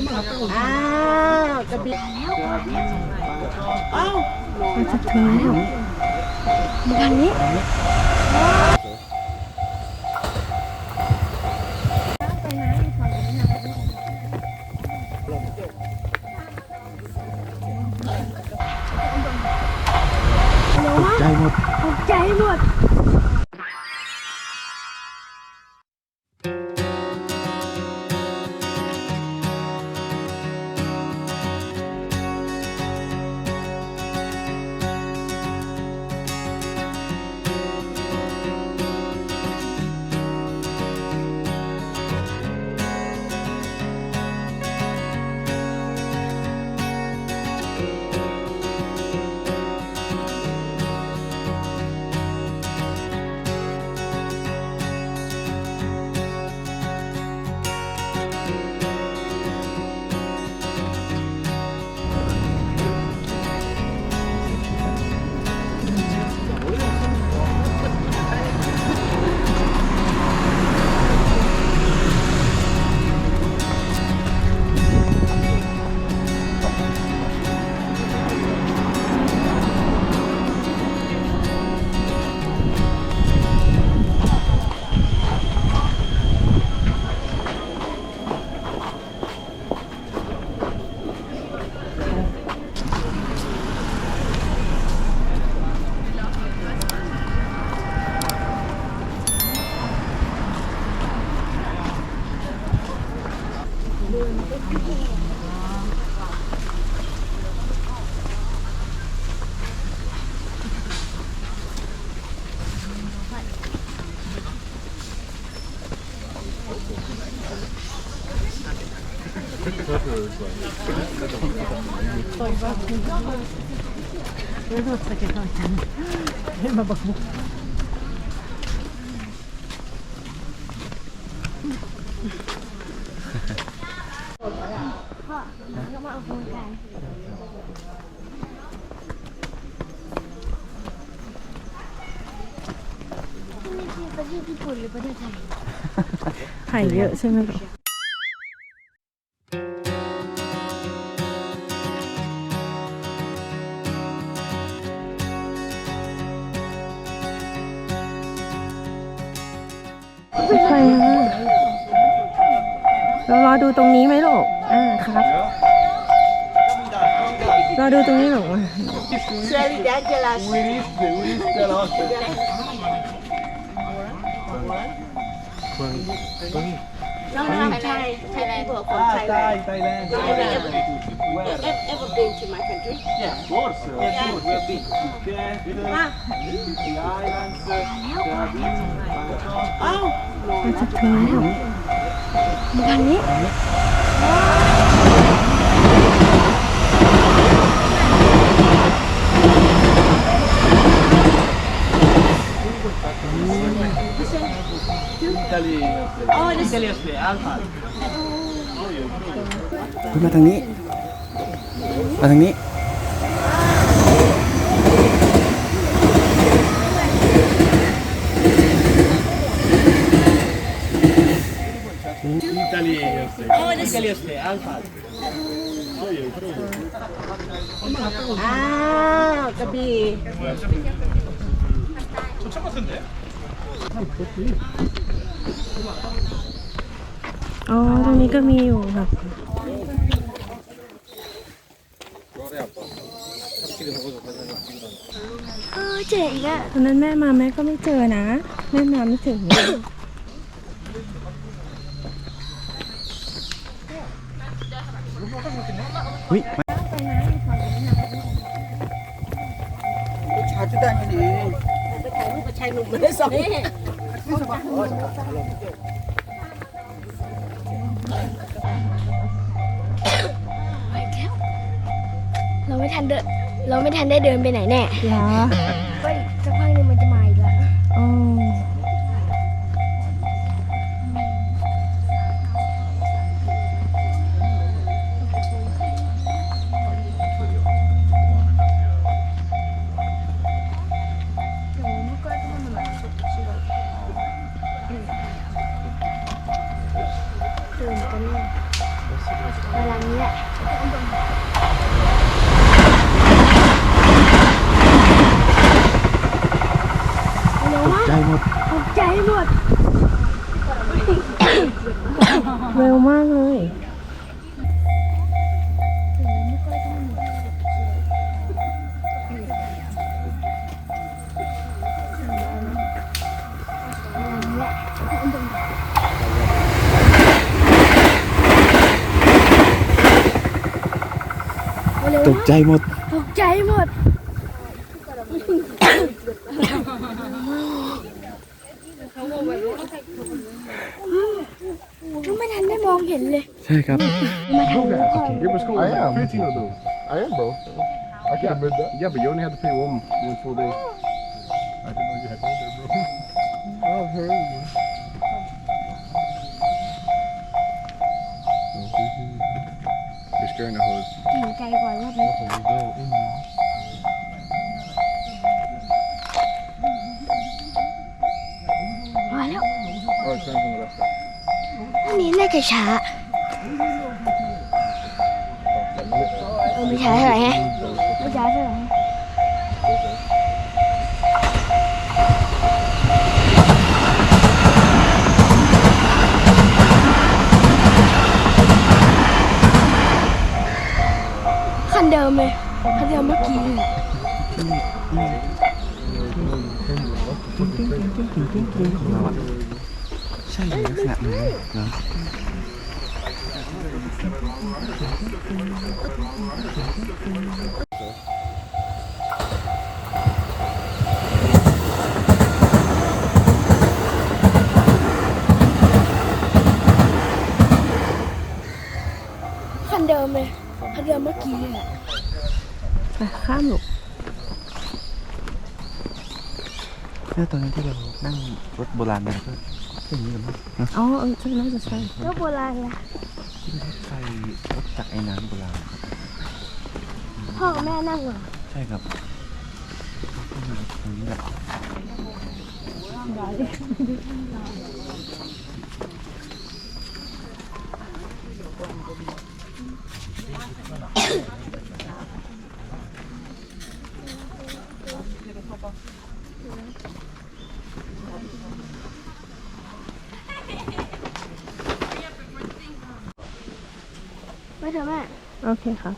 อ้าวกระบี่อ้าวมันจะถึงแล้วทางนี้ใจหมดตกใจหมดประเทศญี่ปุ่นหรือประเทศไทยไข่เยอะใช่ไหมลูกใครเรารอดูตรงนี้ไหมลูกครับรอดูตรงนี้หนูน้องไทยpeople from Thailand. Ever been to my country? Yeah, of course. We've been to Phuket, the islands, the beach. อ้าวมันจะถึงแล้วทางนี้คุณมาทางนี้มาทางนี้อ้าวกระบี่อ๋อตรงนี้ก็มีอยู่ครับเจ๋งอะตอนนั้นแม่มาแม่ก็ไม่เจอนะแม่มาไม่ถึงอุ้ยชายจะได้กันดีไปถ่ายรูปกับชายหนุ่มไม่ได้สองเราไม่ทันได้เดินไปไหนแน่เหรอก็อีกสักพักนึงมันจะมาอีกแล้วเวลา ลังนี้แหละเร็วมาก ใจหมด ตกใจหมด เร็วมากเลย เร็ว ตกใจหมด ตกใจหมดยังไม่ทันได้มองเห็นเลย ใช่ครับ มาทันเลย Je was gewoon I am. 14 of those. I am, bro. I can admit that. Yeah, but you only had to pay one full day. I didn't know you had one there, bro. Oh, hey, man. You're scaring the hoes. หายใจก่อนรอบนี้พอแล้ว Oh, it's time for the rest. อันนี้น่าจะช้าไม่ช้าเท่าไหร่ฮะไม่ช้าเท่าไหร่คันเดิมเลยคันเดิมเมื่อกี้เลย ของเราอะใช่ลักษณะนี้เนาะคันเดิมเลยคันเดิมเมื่อกี้เลย ไปข้ามลูก เนี่ยตอนนั้นที่เรานั่งรถโบราณกันก็เป็นอย่างนี้กันมั้งเนอะ อ๋อใช่น่าจะใช่ รถโบราณนะ ที่รถไฟรถจักรไอ้น้ำโบราณครับ พ่อกับแม่นั่งเหรอ ใช่ครับตรงนี้แหละ ไม่เถอะแม่ โอเคครับ